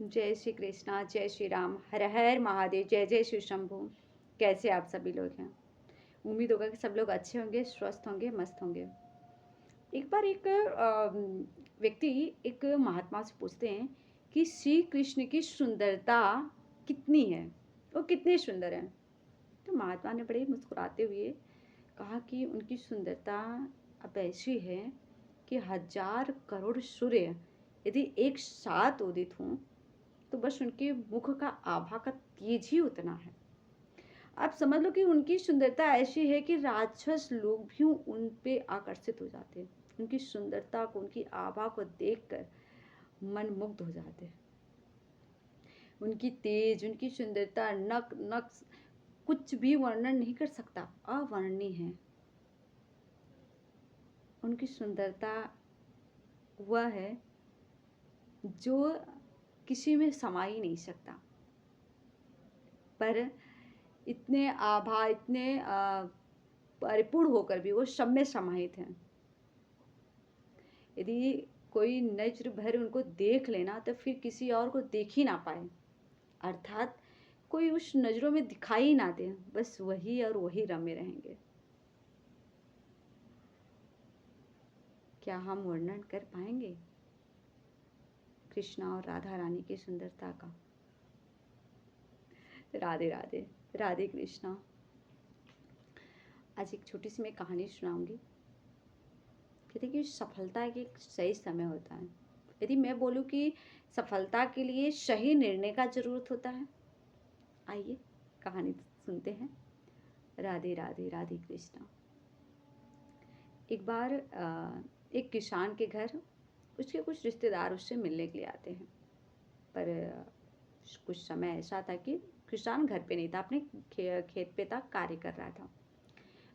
जय श्री कृष्णा, जय श्री राम, हर हर महादेव, जय जय शिव शंभू। कैसे आप सभी लोग हैं? उम्मीद होगा कि सब लोग अच्छे होंगे, स्वस्थ होंगे, मस्त होंगे। एक बार एक व्यक्ति एक महात्मा से पूछते हैं कि श्री कृष्ण की सुंदरता कितनी है, वो कितने सुंदर हैं। तो महात्मा ने बड़े मुस्कुराते हुए कहा कि उनकी सुंदरता अब ऐसी है कि 1000 करोड़ सूर्य यदि एक साथ उदित हों तो बस उनके मुख का आभा का तेज ही उतना है। आप समझ लो कि उनकी सुंदरता ऐसी है कि राक्षस लोग भी उन पे आकर्षित हो जाते हैं। उनकी सुंदरता को, उनकी आभा को देखकर मन मुग्ध हो जाते हैं। उनकी तेज, उनकी सुंदरता नक नक कुछ भी वर्णन नहीं कर सकता, अवर्णनीय है। उनकी सुंदरता वह है जो किसी में समा ही नहीं सकता, पर इतने आभा, इतने परिपूर्ण होकर भी वो सब में समाहित हैं। यदि कोई नजर भर उनको देख लेना तो फिर किसी और को देख ही ना पाए, अर्थात कोई उस नजरों में दिखाई ही ना दे, बस वही और वही रमे रहेंगे। क्या हम वर्णन कर पाएंगे कृष्णा और राधा रानी की सुंदरता का? राधे राधे, राधे कृष्णा। आज एक छोटी सी मैं कहानी सुनाऊंगी। कहते कि सफलता के एक सही समय होता है। यदि मैं बोलूं कि सफलता के लिए सही निर्णय का जरूरत होता है, आइए कहानी सुनते हैं। राधे राधे, राधे कृष्णा। एक बार एक किसान के घर उसके कुछ रिश्तेदार उससे मिलने के लिए आते हैं, पर कुछ समय ऐसा था कि किसान घर पे नहीं था, अपने खेत पे था, कार्य कर रहा था।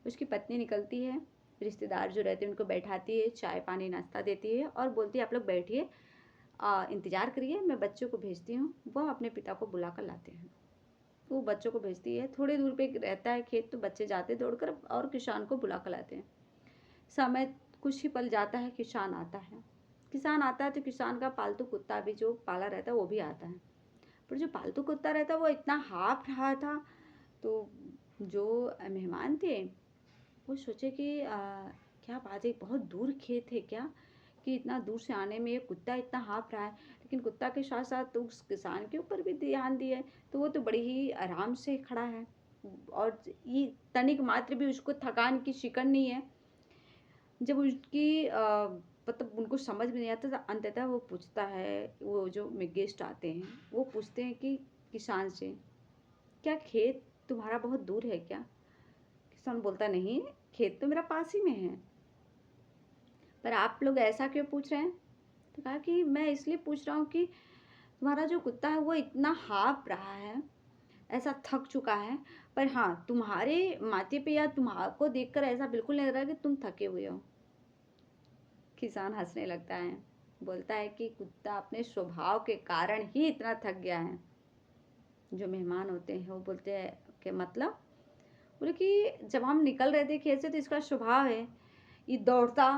उसकी पत्नी निकलती है, रिश्तेदार जो रहते हैं उनको बैठाती है, चाय पानी नाश्ता देती है और बोलती है आप लोग बैठिए, इंतज़ार करिए, मैं बच्चों को भेजती हूँ। वह अपने पिता को बुला कर लाते हैं। वो बच्चों को भेजती है। थोड़ी दूर पे रहता है खेत, तो बच्चे जाते दौड़कर और किसान को बुला कर लाते हैं। समय कुछ ही पल जाता है, किसान आता है। किसान आता है तो किसान का पालतू कुत्ता भी जो पाला रहता है वो भी आता है। पर जो पालतू कुत्ता रहता है वो इतना हाँफ रहा था, तो जो मेहमान थे वो सोचे कि क्या बात है, बहुत दूर खेत है क्या कि इतना दूर से आने में ये कुत्ता इतना हाँफ रहा है। लेकिन कुत्ता के साथ साथ तो उस किसान के ऊपर भी ध्यान दिए, तो वो तो बड़ी ही आराम से खड़ा है और ये तनिक मात्र भी उसको थकान की शिकन नहीं है। जब उसकी मतलब उनको समझ में नहीं आता तो अंततः वो पूछता है, वो जो गेस्ट आते हैं वो पूछते हैं कि किसान से, क्या खेत तुम्हारा बहुत दूर है क्या? किसान बोलता नहीं, खेत तो मेरा पास ही में है, पर आप लोग ऐसा क्यों पूछ रहे हैं? तो कहा कि मैं इसलिए पूछ रहा हूँ कि तुम्हारा जो कुत्ता है वो इतना हाँफ रहा है, ऐसा थक चुका है, पर हाँ तुम्हारे माथे पे या तुम्हारे देखकर ऐसा बिल्कुल नहीं लग रहा कि तुम थके हुए हो। किसान हंसने लगता है, बोलता है कि कुत्ता अपने स्वभाव के कारण ही इतना थक गया है। जो मेहमान होते हैं वो बोलते हैं कि मतलब? बोले कि जब हम निकल रहे थे खेत से तो इसका स्वभाव है, ये दौड़ता,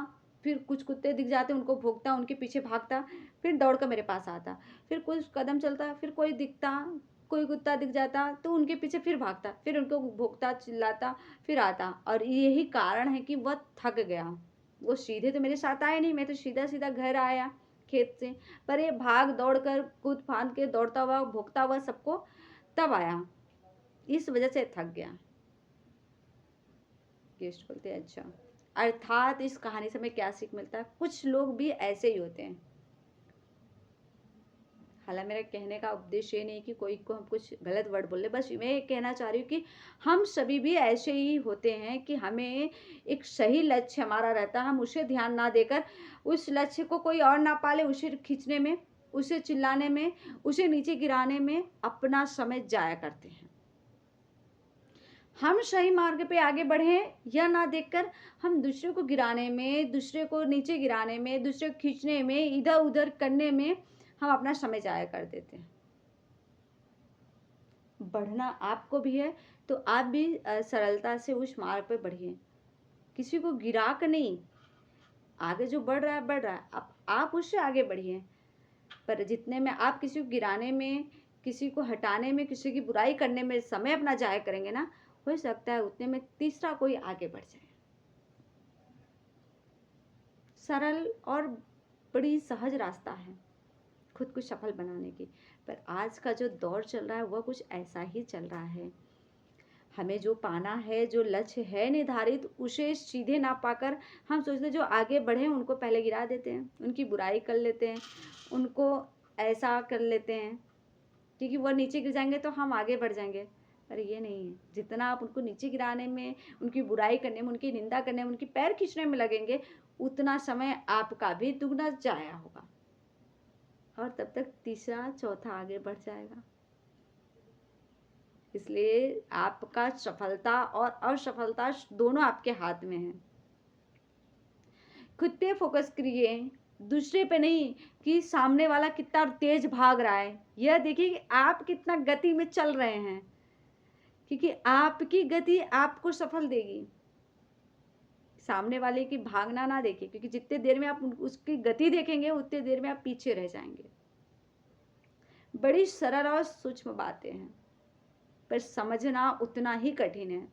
फिर कुछ कुत्ते दिख जाते उनको भौंकता, उनके पीछे भागता, फिर दौड़ कर मेरे पास आता, फिर कुछ कदम चलता, फिर कोई दिखता, कोई कुत्ता दिख जाता तो उनके पीछे फिर भागता, फिर उनको भौंकता, चिल्लाता, फिर आता, और यही कारण है कि वह थक गया। वो सीधे तो मेरे साथ आया नहीं, मैं तो सीधा सीधा घर आया खेत से, पर ये भाग दौड़ कर कूद फांद के दौड़ता हुआ भौंकता हुआ सबको तब आया, इस वजह से थक गया। गेस्ट बोलते हैं अच्छा। अर्थात इस कहानी से हमें क्या सीख मिलता है? कुछ लोग भी ऐसे ही होते हैं। हालांकि मेरा कहने का उद्देश्य ये नहीं कि कोई को हम कुछ गलत वर्ड बोले, बस मैं ये कहना चाह रही हूँ कि हम सभी भी ऐसे ही होते हैं कि हमें एक सही लक्ष्य हमारा रहता है, हम उसे ध्यान ना देकर उस लक्ष्य को कोई और ना पाले, उसे खींचने में, उसे चिल्लाने में, उसे नीचे गिराने में अपना समय जाया करते हैं। हम सही मार्ग पे आगे बढ़ें यह ना देखकर हम दूसरे को गिराने में, दूसरे को नीचे गिराने में, दूसरे को खींचने में, इधर उधर करने में हम अपना समय जाया कर देते हैं। बढ़ना आपको भी है तो आप भी सरलता से उस मार्ग पे बढ़िए, किसी को गिरा कर नहीं। आगे जो बढ़ रहा है बढ़ रहा है, आप उससे आगे बढ़िए। पर जितने में आप किसी को गिराने में, किसी को हटाने में, किसी की बुराई करने में समय अपना ज़ाया करेंगे ना, हो सकता है उतने में तीसरा कोई आगे बढ़ जाए। सरल और बड़ी सहज रास्ता है खुद को सफल बनाने की, पर आज का जो दौर चल रहा है वह कुछ ऐसा ही चल रहा है। हमें जो पाना है, जो लक्ष्य है निर्धारित, उसे सीधे ना पाकर हम सोचते हैं जो आगे बढ़े उनको पहले गिरा देते हैं, उनकी बुराई कर लेते हैं, उनको ऐसा कर लेते हैं क्योंकि वह नीचे गिर जाएंगे तो हम आगे बढ़ जाएंगे। पर ये नहीं है, जितना आप उनको नीचे गिराने में, उनकी बुराई करने में, उनकी निंदा करने में, उनकी पैर खींचने में लगेंगे, उतना समय आपका भी दुगना जाया होगा और तब तक तीसरा चौथा आगे बढ़ जाएगा। इसलिए आपका सफलता और असफलता दोनों आपके हाथ में है। खुद पे फोकस करिए, दूसरे पे नहीं कि सामने वाला कितना तेज भाग रहा है। यह देखिए कि आप कितना गति में चल रहे हैं, क्योंकि आपकी गति आपको सफल देगी। सामने वाले की भागना ना देखिए, क्योंकि जितने देर में आप उसकी गति देखेंगे उतने देर में आप पीछे रह जाएंगे। बड़ी सरल और सूक्ष्म बातें हैं, पर समझना उतना ही कठिन है।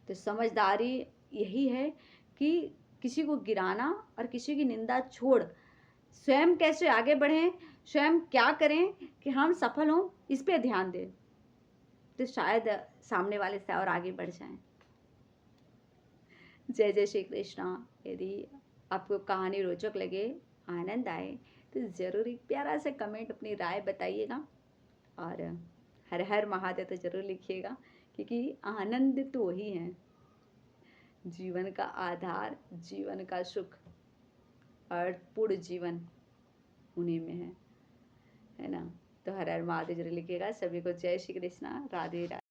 तो समझदारी यही है कि किसी को गिराना और किसी की निंदा छोड़ स्वयं कैसे आगे बढ़ें, स्वयं क्या करें कि हम सफल हों, इस पे ध्यान दें, तो शायद सामने वाले से और आगे बढ़ जाएं। जय जय श्री कृष्णा। यदि आपको कहानी रोचक लगे, आनंद आए, तो ज़रूर एक प्यारा सा कमेंट, अपनी राय बताइएगा और हर हर महादेव तो ज़रूर लिखिएगा, क्योंकि आनंद तो वही है, जीवन का आधार, जीवन का सुख और पूर्ण जीवन उन्हीं में है ना। तो हर हर महादेव जरूर लिखिएगा। सभी को जय श्री कृष्णा, राधे राधे।